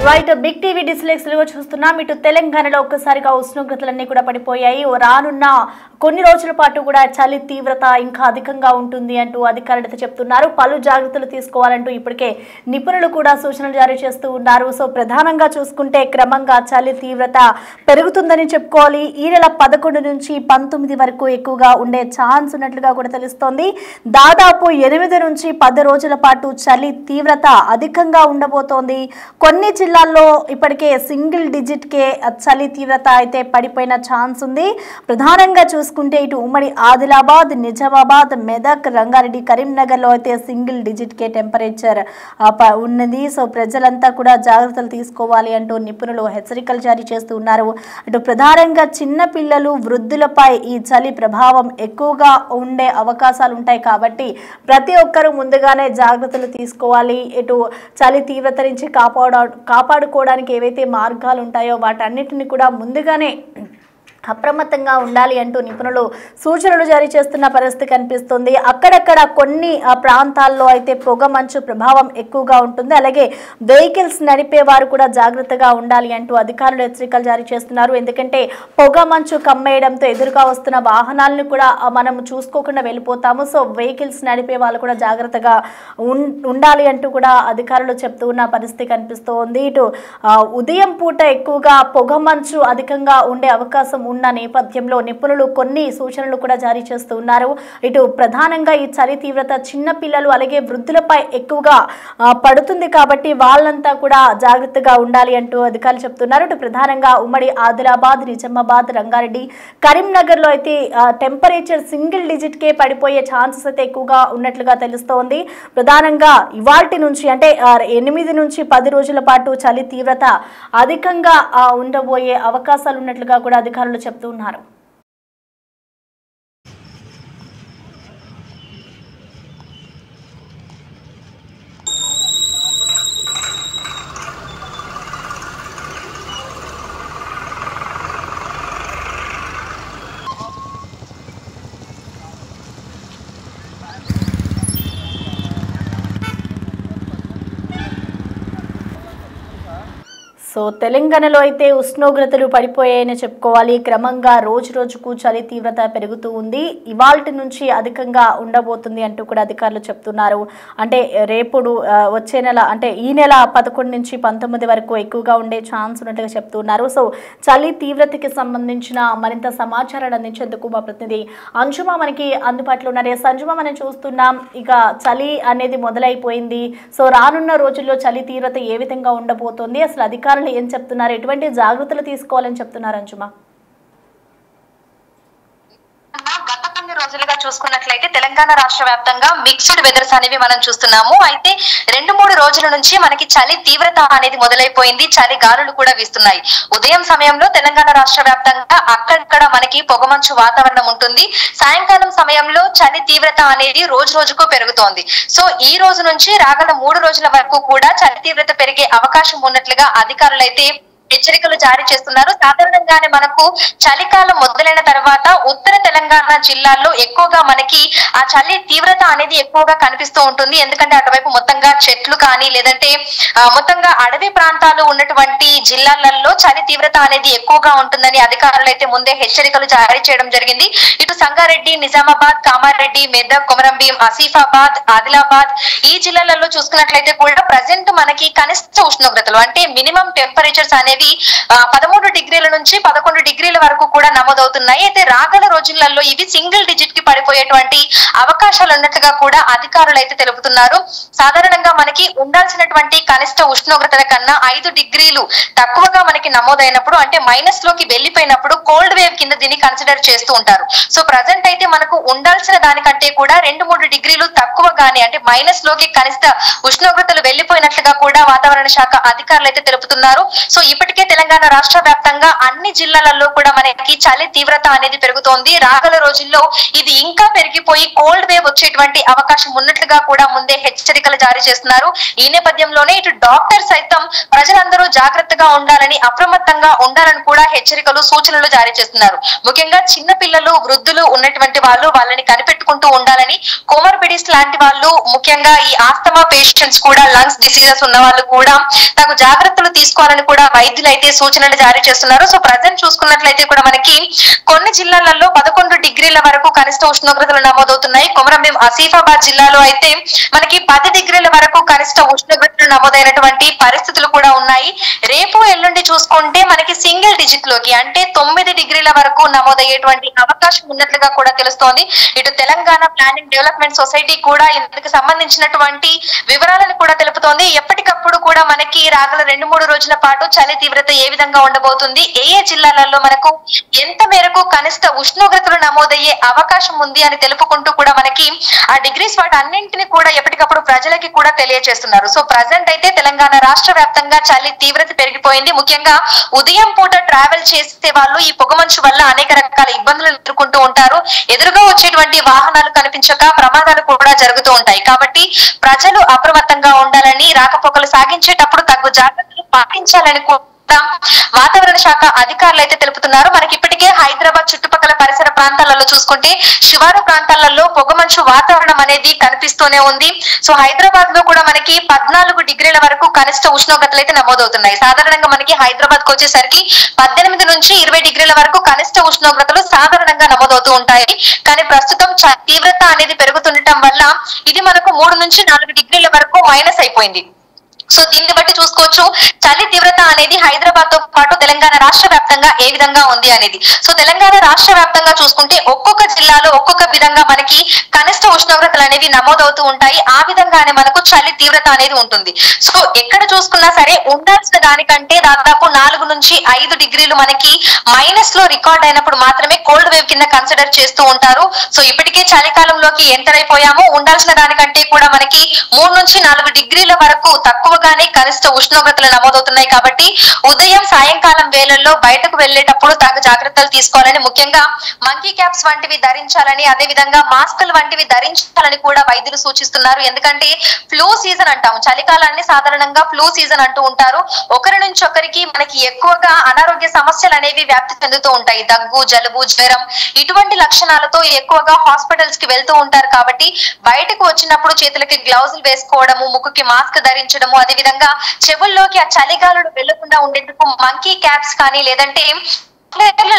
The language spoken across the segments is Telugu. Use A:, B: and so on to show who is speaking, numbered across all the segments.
A: రైట్ బిగ్ టీవీ డిస్ప్లేస్ లో చూస్తున్నాం. ఇటు తెలంగాణలో ఒక్కసారిగా ఉష్ణోగ్రతలన్నీ కూడా పడిపోయాయి. రానున్న కొన్ని రోజుల పాటు కూడా చలి తీవ్రత ఇంకా అధికంగా ఉంటుంది అంటూ అధికారులు చెప్తున్నారు. పలు జాగ్రత్తలు తీసుకోవాలంటూ ఇప్పటికే నిపుణులు కూడా సూచనలు జారీ చేస్తూ ఉన్నారు. సో ప్రధానంగా చూసుకుంటే క్రమంగా చలి తీవ్రత పెరుగుతుందని చెప్పుకోవాలి. ఈ నెల 11 నుంచి 19 వరకు ఎక్కువగా ఉండే ఛాన్స్ ఉన్నట్లుగా కూడా తెలుస్తోంది. దాదాపు 8 నుంచి 10 రోజుల పాటు చలి తీవ్రత అధికంగా ఉండబోతోంది. కొన్ని జిల్లాల్లో ఇప్పటికే సింగిల్ డిజిట్ కే చలి తీవ్రత అయితే పడిపోయిన ఛాన్స్ ఉంది. ప్రధానంగా చూసుకుంటే ఇటు ఉమ్మడి ఆదిలాబాద్, నిజామాబాద్, మెదక్, రంగారెడ్డి, కరీంనగర్ లో అయితే సింగిల్ డిజిట్ కే టెంపరేచర్ ఉన్నది. సో ప్రజలంతా కూడా జాగ్రత్తలు తీసుకోవాలి అంటూ నిపుణులు హెచ్చరికలు జారీ చేస్తూ ఉన్నారు. అటు ప్రధానంగా చిన్న పిల్లలు, వృద్ధులపై ఈ చలి ప్రభావం ఎక్కువగా ఉండే అవకాశాలు ఉంటాయి కాబట్టి ప్రతి ఒక్కరూ ముందుగానే జాగ్రత్తలు తీసుకోవాలి. ఇటు చలి తీవ్రత నుంచి కాపాడుకోవడానికి ఏవైతే మార్గాలు ఉంటాయో వాటన్నిటిని కూడా ముందుగానే అప్రమత్తంగా ఉండాలి అంటూ నిపుణులు సూచనలు జారీ చేస్తున్న పరిస్థితి కనిపిస్తుంది. అక్కడక్కడ కొన్ని ప్రాంతాల్లో అయితే పొగ మంచు ప్రభావం ఎక్కువగా ఉంటుంది. అలాగే వెహికల్స్ నడిపే వారు కూడా జాగ్రత్తగా ఉండాలి అంటూ అధికారులు హెచ్చరికలు జారీ చేస్తున్నారు. ఎందుకంటే పొగ మంచు కమ్మేయడంతో ఎదురుగా వస్తున్న వాహనాలను కూడా మనం చూసుకోకుండా వెళ్ళిపోతాము. సో వెహికల్స్ నడిపే వాళ్ళు కూడా జాగ్రత్తగా ఉండాలి అంటూ కూడా అధికారులు చెప్తూ ఉన్న పరిస్థితి కనిపిస్తోంది. ఇటు ఉదయం పూట ఎక్కువగా పొగ మంచు అధికంగా ఉండే అవకాశం ఉన్న నేపథ్యంలో నిపుణులు కొన్ని సూచనలు కూడా జారీ చేస్తూ ఉన్నారు. ఇటు ప్రధానంగా ఈ చలి తీవ్రత చిన్న పిల్లలు అలాగే వృద్ధులపై ఎక్కువగా పడుతుంది కాబట్టి వాళ్ళంతా కూడా జాగ్రత్తగా ఉండాలి అంటూ అధికారులు చెప్తున్నారు. ఇటు ప్రధానంగా ఉమ్మడి ఆదిలాబాద్, నిజామాబాద్, రంగారెడ్డి, కరీంనగర్ లో అయితే టెంపరేచర్ సింగిల్ డిజిట్ కే పడిపోయే ఛాన్సెస్ అయితే ఎక్కువగా ఉన్నట్లుగా తెలుస్తోంది. ప్రధానంగా ఇవాల్టి నుంచి అంటే 8 నుంచి 10 రోజుల పాటు చలి తీవ్రత అధికంగా ఉండబోయే అవకాశాలు ఉన్నట్లుగా కూడా అధికారులు చెప్తున్నారు. సో తెలంగాణలో అయితే ఉష్ణోగ్రతలు పడిపోయాయని చెప్పుకోవాలి. క్రమంగా రోజు రోజుకు చలి తీవ్రత పెరుగుతూ ఉంది. ఇవాల్టి నుంచి అధికంగా ఉండబోతుంది అంటూ కూడా అధికారులు చెప్తున్నారు. అంటే రేపుడు వచ్చే నెల అంటే ఈ నెల 11 నుంచి 19 వరకు ఎక్కువగా ఉండే ఛాన్స్ ఉన్నట్టుగా చెప్తున్నారు. సో చలి తీవ్రతకి సంబంధించిన మరింత సమాచారాన్ని అందించేందుకు మా ప్రతినిధి అంజుమా మనకి అందుబాటులో ఉన్నారు. అంజుమా మనం చూస్తున్నాం ఇక చలి అనేది మొదలైపోయింది. సో రానున్న రోజుల్లో చలి తీవ్రత ఏ విధంగా ఉండబోతోంది, అసలు అధికారులు ఏం చెప్తున్నారు, ఎటువంటి జాగ్రత్తలు తీసుకోవాలని చెప్తున్నారు అంజుమా?
B: గత కొన్ని రోజులుగా చూసుకున్నట్లయితే తెలంగాణ రాష్ట్ర వ్యాప్తంగా మిక్స్డ్ వెదర్స్ అనేవి మనం చూస్తున్నాము. అయితే 2-3 రోజుల నుంచి మనకి చలి తీవ్రత అనేది మొదలైపోయింది. చలి గాలులు కూడా వీస్తున్నాయి. ఉదయం సమయంలో తెలంగాణ రాష్ట్ర వ్యాప్తంగా అక్కడక్కడ మనకి పొగమంచు వాతావరణం ఉంటుంది. సాయంకాలం సమయంలో చలి తీవ్రత అనేది రోజు రోజుకు పెరుగుతోంది. సో ఈ రోజు నుంచి రాగల 3 రోజుల వరకు కూడా చలి తీవ్రత పెరిగే అవకాశం ఉన్నట్లుగా అధికారులు అయితే హెచ్చరికలు జారీ చేస్తున్నారు. సాధారణంగానే మనకు చలికాలం మొదలైన తర్వాత ఉత్తర తెలంగాణ జిల్లాల్లో ఎక్కువగా మనకి ఆ చలి తీవ్రత అనేది ఎక్కువగా కనిపిస్తూ ఉంటుంది. ఎందుకంటే అటువైపు మొత్తంగా చెట్లు కానీ లేదంటే మొత్తంగా అడవి ప్రాంతాలు ఉన్నటువంటి జిల్లాలలో చలి తీవ్రత అనేది ఎక్కువగా ఉంటుందని అధికారులు అయితే ముందే హెచ్చరికలు జారీ చేయడం జరిగింది. ఇటు సంగారెడ్డి, నిజామాబాద్, కామారెడ్డి, మెదక్, కొమరంభీం, ఆసిఫాబాద్, ఆదిలాబాద్ ఈ జిల్లాలలో చూసుకున్నట్లయితే కూడా ప్రజెంట్ మనకి కనిష్ట ఉష్ణోగ్రతలు అంటే మినిమం టెంపరేచర్స్ అనేవి 13 డిగ్రీల నుంచి 11 డిగ్రీల వరకు కూడా నమోదవుతున్నాయి. అయితే రాగల రోజులలో ఇవి సింగిల్ డిజిట్ కి పడిపోయేటువంటి అవకాశాలు ఉన్నట్లుగా కూడా అధికారులు అయితే తెలుపుతున్నారు. సాధారణంగా మనకి ఉండాల్సినటువంటి కనిష్ట ఉష్ణోగ్రతల కన్నా 5 డిగ్రీలు తక్కువగా మనకి నమోదైనప్పుడు అంటే మైనస్ లోకి వెళ్ళిపోయినప్పుడు కోల్డ్ వేవ్ కింద దీన్ని కన్సిడర్ చేస్తూ ఉంటారు. సో ప్రజెంట్ అయితే మనకు ఉండాల్సిన దానికంటే కూడా 2-3 డిగ్రీలు తక్కువగానే అంటే మైనస్ లోకి కనిష్ట ఉష్ణోగ్రతలు వెళ్ళిపోయినట్లుగా కూడా వాతావరణ శాఖ అధికారులు అయితే తెలుపుతున్నారు. సో ఇప్పటి ఇప్పటికే తెలంగాణ రాష్ట్ర వ్యాప్తంగా అన్ని జిల్లాలలో కూడా మనకి చలి తీవ్రత అనేది పెరుగుతోంది. రాగల రోజుల్లో ఇది ఇంకా పెరిగిపోయి కోల్డ్ వేవ్ వచ్చేటువంటి అవకాశం ఉన్నట్లుగా కూడా ముందే హెచ్చరికలు జారీ చేస్తున్నారు. ఈ నేపథ్యంలోనే ఇటు డాక్టర్ సైతం ప్రజలందరూ జాగ్రత్తగా ఉండాలని, అప్రమత్తంగా ఉండాలని కూడా హెచ్చరికలు, సూచనలు జారీ చేస్తున్నారు. ముఖ్యంగా చిన్న పిల్లలు, వృద్ధులు ఉన్నటువంటి వాళ్ళు వాళ్ళని కనిపెట్టుకుంటూ ఉండాలని, కోమర్బిడిస్ లాంటి వాళ్ళు, ముఖ్యంగా ఈ ఆస్తమా పేషెంట్స్ కూడా, లంగ్స్ డిసీజెస్ ఉన్న వాళ్ళు కూడా తగు జాగ్రత్తలు తీసుకోవాలని కూడా వైద్యులు అయితే సూచనలు జారీ చేస్తున్నారు. సో ప్రజెంట్ చూసుకున్నట్లయితే కూడా మనకి కొన్ని జిల్లాలలో 11 డిగ్రీల వరకు కనిష్ట ఉష్ణోగ్రతలు నమోదవుతున్నాయి. కొమరంభీం ఆసిఫాబాద్ జిల్లాలో అయితే మనకి 10 డిగ్రీల వరకు కనిష్ట ఉష్ణోగ్రతలు నమోదైనటువంటి పరిస్థితులు కూడా ఉన్నాయి. రేపు ఎల్లుండి చూసుకుంటే మనకి సింగిల్ డిజిట్ లోకి అంటే 9 డిగ్రీల వరకు నమోదయ్యేటువంటి అవకాశం ఉన్నట్లుగా కూడా తెలుస్తోంది. ఇటు తెలంగాణ ప్లానింగ్ డెవలప్మెంట్ సొసైటీ కూడా ఇందుకు సంబంధించినటువంటి వివరాలను కూడా తెలుపుతోంది. ఎప్పటికప్పుడు కూడా మనకి రాగల 2-3 రోజుల పాటు చలి తీవ్రత ఏ విధంగా ఉండబోతుంది, ఏ జిల్లాలలో మనకు ఎంత మేరకు కనిష్ట ఉష్ణోగ్రతలు నమోదయ్యే అవకాశం ఉంది అని తెలుపుకుంటూ కూడా మనకి ఆ డిగ్రీస్ వాటి అన్నింటినీ కూడా ఎప్పటికప్పుడు ప్రజలకి కూడా తెలియజేస్తున్నారు. సో ప్రజెంట్ అయితే తెలంగాణ రాష్ట్ర వ్యాప్తంగా చలి తీవ్రత పెరిగిపోయింది. ముఖ్యంగా ఉదయం పూట ట్రావెల్ చేసే వాళ్ళు ఈ పొగమంచు వల్ల అనేక రకాల ఇబ్బందులు ఎదుర్కొంటూ ఉంటారు. ఎదురుగా వచ్చేటువంటి వాహనాలు కనిపించక ప్రమాదాలు కూడా జరుగుతూ ఉంటాయి. కాబట్టి ప్రజలు అప్రమత్తంగా ఉండాలని, రాకపోకలు సాగించేటప్పుడు తగు జాగ్రత్తలు పాటించాలని కూడా వాతావరణ శాఖ అధికారులు అయితే తెలుపుతున్నారు. మనకి ఇప్పటికే హైదరాబాద్ చుట్టుపక్కల పరిసర ప్రాంతాలలో చూసుకుంటే శివారు ప్రాంతాలలో పొగమంచు వాతావరణం అనేది కనిపిస్తూనే ఉంది. సో హైదరాబాద్ లో కూడా మనకి 14 డిగ్రీల వరకు కనిష్ట ఉష్ణోగ్రతలు అయితే నమోదవుతున్నాయి. సాధారణంగా మనకి హైదరాబాద్ కు వచ్చేసరికి 18 నుంచి 20 డిగ్రీల వరకు కనిష్ట ఉష్ణోగ్రతలు సాధారణంగా నమోదవుతూ ఉంటాయి. కానీ ప్రస్తుతం తీవ్రత అనేది పెరుగుతుండటం వల్ల ఇది మనకు 3 నుంచి 4 డిగ్రీల వరకు మైనస్ అయిపోయింది. సో దీన్ని బట్టి చూసుకోవచ్చు చలి తీవ్రత అనేది హైదరాబాద్ తో పాటు తెలంగాణ రాష్ట్ర వ్యాప్తంగా ఏ విధంగా ఉంది అనేది. సో తెలంగాణ రాష్ట్ర వ్యాప్తంగా చూసుకుంటే ఒక్కొక్క జిల్లాలో ఒక్కొక్క విధంగా మనకి కనిష్ట ఉష్ణోగ్రతలు అనేవి నమోదవుతూ ఉంటాయి. ఆ విధంగానే మనకు చలి తీవ్రత అనేది ఉంటుంది. సో ఎక్కడ చూసుకున్నా సరే ఉండాల్సిన దానికంటే దాదాపు 4 నుంచి 5 డిగ్రీలు మనకి మైనస్ లో రికార్డ్ అయినప్పుడు మాత్రమే కోల్డ్ వేవ్ కింద కన్సిడర్ చేస్తూ ఉంటారు. సో ఇప్పటికే చలికాలంలోకి ఎంటర్ అయిపోయాము. ఉండాల్సిన దానికంటే కూడా మనకి 3 నుంచి 4 డిగ్రీల వరకు తక్కువ కనిష్ట ఉష్ణోగ్రతలు నమోదవుతున్నాయి. కాబట్టి ఉదయం, సాయంకాలం వేళల్లో బయటకు వెళ్లేటప్పుడు తగు జాగ్రత్తలు తీసుకోవాలని, ముఖ్యంగా మంకీ క్యాప్స్ వంటివి ధరించాలని, అదే విధంగా మాస్కులు వంటివి ధరించాలని కూడా వైద్యులు సూచిస్తున్నారు. ఎందుకంటే ఫ్లూ సీజన్ అంటాము, చలికాలాన్ని సాధారణంగా ఫ్లూ సీజన్ అంటూ ఉంటారు. ఒకరి నుంచి ఒకరికి మనకి ఎక్కువగా అనారోగ్య సమస్యలు అనేవి వ్యాప్తి చెందుతూ ఉంటాయి. దగ్గు, జలుబు, జ్వరం ఇటువంటి లక్షణాలతో ఎక్కువగా హాస్పిటల్స్ కి వెళ్తూ ఉంటారు. కాబట్టి బయటకు వచ్చినప్పుడు చేతులకి గ్లౌజులు వేసుకోవడము, ముక్కుకి మాస్క్ ధరించడము, అదే విధంగా చెవుల్లోకి ఆ చలిగాలులు వెళ్లకుండా ఉండేందుకు మంకీ క్యాప్స్ కానీ లేదంటే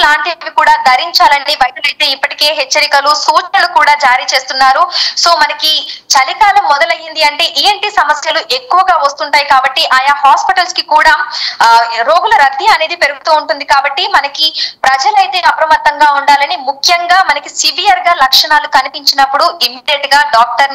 B: లాంటివి కూడా ధరించాలని వైద్యులైతే ఇప్పటికే హెచ్చరికలు, సూచనలు కూడా జారీ చేస్తున్నారు. సో మనకి చలికాలం మొదలయ్యింది అంటే ఈఎన్టీ సమస్యలు ఎక్కువగా వస్తుంటాయి. కాబట్టి ఆయా హాస్పిటల్స్ కి కూడా రోగుల రద్దీ అనేది పెరుగుతూ ఉంటుంది. కాబట్టి మనకి ప్రజలైతే అప్రమత్తంగా ఉండాలని, ముఖ్యంగా మనకి సివియర్ గా లక్షణాలు కనిపించినప్పుడు ఇమ్మీడియట్ గా డాక్టర్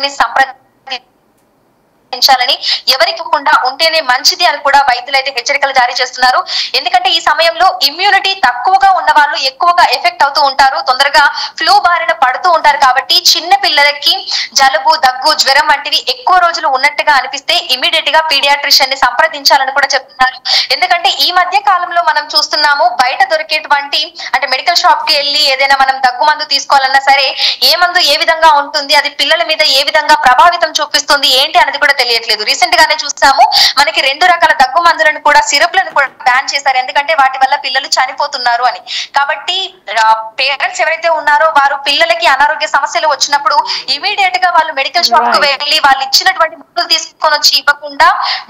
B: ని ఎవరికి కూడా ఉంటేనే మంచిది అని కూడా వైద్యులు అయితే హెచ్చరికలు జారీ చేస్తున్నారు. ఎందుకంటే ఈ సమయంలో ఇమ్యూనిటీ తక్కువగా ఉన్న వాళ్ళు ఎక్కువగా ఎఫెక్ట్ అవుతూ ఉంటారు, తొందరగా ఫ్లూ బారిన పడుతూ ఉంటారు. కాబట్టి చిన్న పిల్లలకి జలుబు, దగ్గు, జ్వరం వంటివి ఎక్కువ రోజులు ఉన్నట్టుగా అనిపిస్తే ఇమీడియట్ గా పీడియాట్రిషియన్ ని సంప్రదించాలని కూడా చెప్తున్నారు. ఎందుకంటే ఈ మధ్య కాలంలో మనం చూస్తున్నాము బయట దొరికేటువంటి అంటే మెడికల్ షాప్ కి వెళ్ళి ఏదైనా మనం దగ్గు మందు తీసుకోవాలన్నా సరే ఏ మందు ఏ విధంగా ఉంటుంది, అది పిల్లల మీద ఏ విధంగా ప్రభావితం చూపిస్తుంది ఏంటి అనేది కూడా తెలియట్లేదు. రీసెంట్ గానే చూస్తాము మనకి 2 రకాల దగ్గు మందులను కూడా, సిరప్లను కూడా బ్యాన్ చేశారు. ఎందుకంటే వాటి వల్ల పిల్లలు చనిపోతున్నారు అని. కాబట్టి పేరెంట్స్ ఎవరైతే ఉన్నారో వారు పిల్లలకి అనారోగ్య సమస్యలు వచ్చినప్పుడు ఇమీడియట్ గా వాళ్ళు మెడికల్ షాప్ కు వెళ్ళి వాళ్ళు ఇచ్చినటువంటి మందులు తీసుకొని వచ్చి ఇవ్వకుండా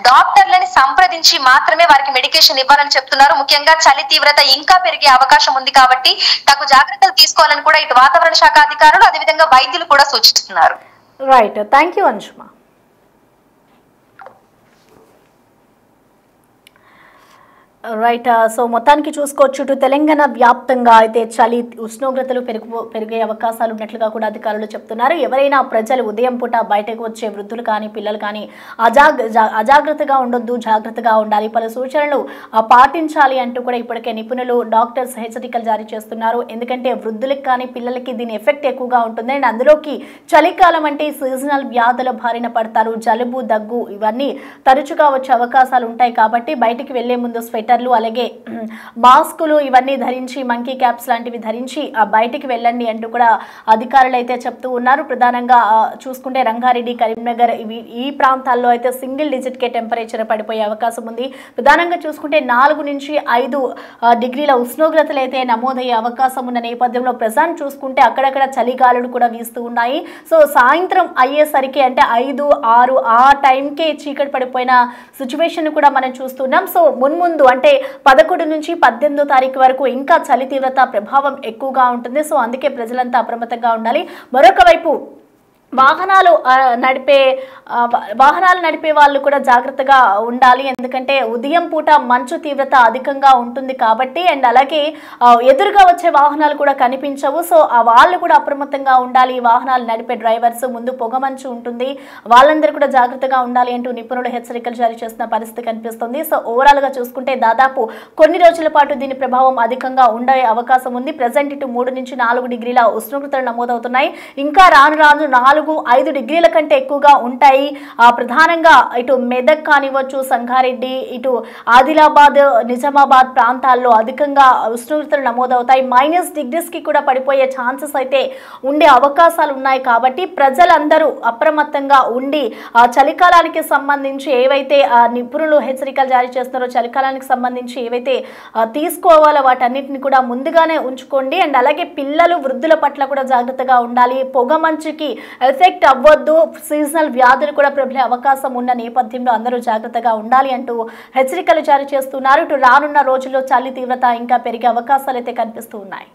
B: డాక్టర్లని సంప్రదించి మాత్రమే వారికి మెడికేషన్ ఇవ్వాలని చెప్తున్నారు. ముఖ్యంగా చలి తీవ్రత ఇంకా పెరిగే అవకాశం ఉంది కాబట్టి తగు జాగ్రత్తలు తీసుకోవాలని కూడా ఇటు వాతావరణ శాఖ అధికారులు అదేవిధంగా వైద్యులు కూడా సూచిస్తున్నారు.
A: రైట్, థ్యాంక్ యూ అంశుమా. రైట్, సో మొత్తానికి చూసుకోవచ్చు ఇటు తెలంగాణ వ్యాప్తంగా అయితే చలి ఉష్ణోగ్రతలు పెరిగే అవకాశాలు ఉన్నట్లుగా కూడా అధికారులు చెప్తున్నారు. ఎవరైనా ప్రజలు ఉదయం పూట బయటకు వచ్చే వృద్ధులు కానీ పిల్లలు కానీ అజాగ్రత్తగా ఉండొద్దు, జాగ్రత్తగా ఉండాలి, పలు సూచనలు పాటించాలి అంటూ కూడా ఇప్పటికే నిపుణులు, డాక్టర్స్ హెచ్చరికలు జారీ చేస్తున్నారు. ఎందుకంటే వృద్ధులకు కానీ పిల్లలకి దీని ఎఫెక్ట్ ఎక్కువగా ఉంటుంది. అండ్ అందులోకి చలికాలం అంటే సీజనల్ వ్యాధుల బారిన పడతారు. జలుబు, దగ్గు ఇవన్నీ తరచుగా వచ్చే అవకాశాలు ఉంటాయి. కాబట్టి బయటికి వెళ్లే ముందు స్వెటర్ శానిటైజర్లు అలాగే మాస్కులు ఇవన్నీ ధరించి మంకీ క్యాప్స్ లాంటివి ధరించి బయటికి వెళ్ళండి అంటూ కూడా అధికారులు అయితే చెప్తూ ఉన్నారు. ప్రధానంగా చూసుకుంటే రంగారెడ్డి, కరీంనగర్ ఈ ప్రాంతాల్లో అయితే సింగిల్ డిజిట్ కే టెంపరేచర్ పడిపోయే అవకాశం ఉంది. ప్రధానంగా చూసుకుంటే 4 నుంచి 5 డిగ్రీల ఉష్ణోగ్రతలు అయితే నమోదయ్యే అవకాశం ఉన్న నేపథ్యంలో ప్రజెంట్ చూసుకుంటే అక్కడక్కడ చలిగాలులు కూడా వీస్తూ ఉన్నాయి. సో సాయంత్రం అయ్యేసరికి అంటే 5, 6 ఆ టైంకే చీకటి పడిపోయిన సిచ్యువేషన్ కూడా మనం చూస్తున్నాం. సో మున్ముందు అంటే 11 నుంచి 18వ తారీఖు వరకు ఇంకా చలి తీవ్రత ప్రభావం ఎక్కువగా ఉంటుంది. సో అందుకే ప్రజలంతా అప్రమత్తంగా ఉండాలి. మరొక వైపు వాహనాలు నడిపే వాళ్ళు కూడా జాగ్రత్తగా ఉండాలి. ఎందుకంటే ఉదయం పూట మంచు తీవ్రత అధికంగా ఉంటుంది కాబట్టి అండ్ అలాగే ఎదురుగా వచ్చే వాహనాలు కూడా కనిపించవు. సో వాళ్ళు కూడా అప్రమత్తంగా ఉండాలి. వాహనాలు నడిపే డ్రైవర్స్ ముందు పొగమంచు ఉంటుంది, వాళ్ళందరూ కూడా జాగ్రత్తగా ఉండాలి అంటూ నిపుణులు హెచ్చరికలు జారీ చేస్తున్న పరిస్థితి కనిపిస్తుంది. సో ఓవరాల్ గా చూసుకుంటే దాదాపు కొన్ని రోజుల పాటు దీని ప్రభావం అధికంగా ఉండే అవకాశం ఉంది. ప్రజెంట్ ఇటు 3 నుంచి 4 డిగ్రీల ఉష్ణోగ్రతలు నమోదవుతున్నాయి. ఇంకా రాను 4-5 డిగ్రీల కంటే ఎక్కువగా ఉంటాయి. ప్రధానంగా ఇటు మెదక్ కానివచ్చు, సంగారెడ్డి, ఇటు ఆదిలాబాద్, నిజామాబాద్ ప్రాంతాల్లో అధికంగా ఉష్ణోగ్రతలు నమోదవుతాయి. -డిగ్రీస్ కి కూడా పడిపోయే ఛాన్సెస్ అయితే ఉండే అవకాశాలు ఉన్నాయి. కాబట్టి ప్రజలందరూ అప్రమత్తంగా ఉండి చలికాలానికి సంబంధించి ఏవైతే నిపుణులు హెచ్చరికలు జారీ చేస్తున్నారో చలికాలానికి సంబంధించి ఏవైతే తీసుకోవాలో వాటన్నిటిని కూడా ముందుగానే ఉంచుకోండి. అండ్ అలాగే పిల్లలు, వృద్ధుల పట్ల కూడా జాగ్రత్తగా ఉండాలి. పొగ మంచుకి ఎఫెక్ట్ అవ్వద్దు. సీజనల్ వ్యాధులు కూడా ప్రబలే అవకాశం ఉన్న నేపథ్యంలో అందరూ జాగ్రత్తగా ఉండాలి అంటూ హెచ్చరికలు జారీ చేస్తున్నారు. ఇటు రానున్న రోజుల్లో చలి తీవ్రత ఇంకా పెరిగే అవకాశాలు అయితే కనిపిస్తూ ఉన్నాయి.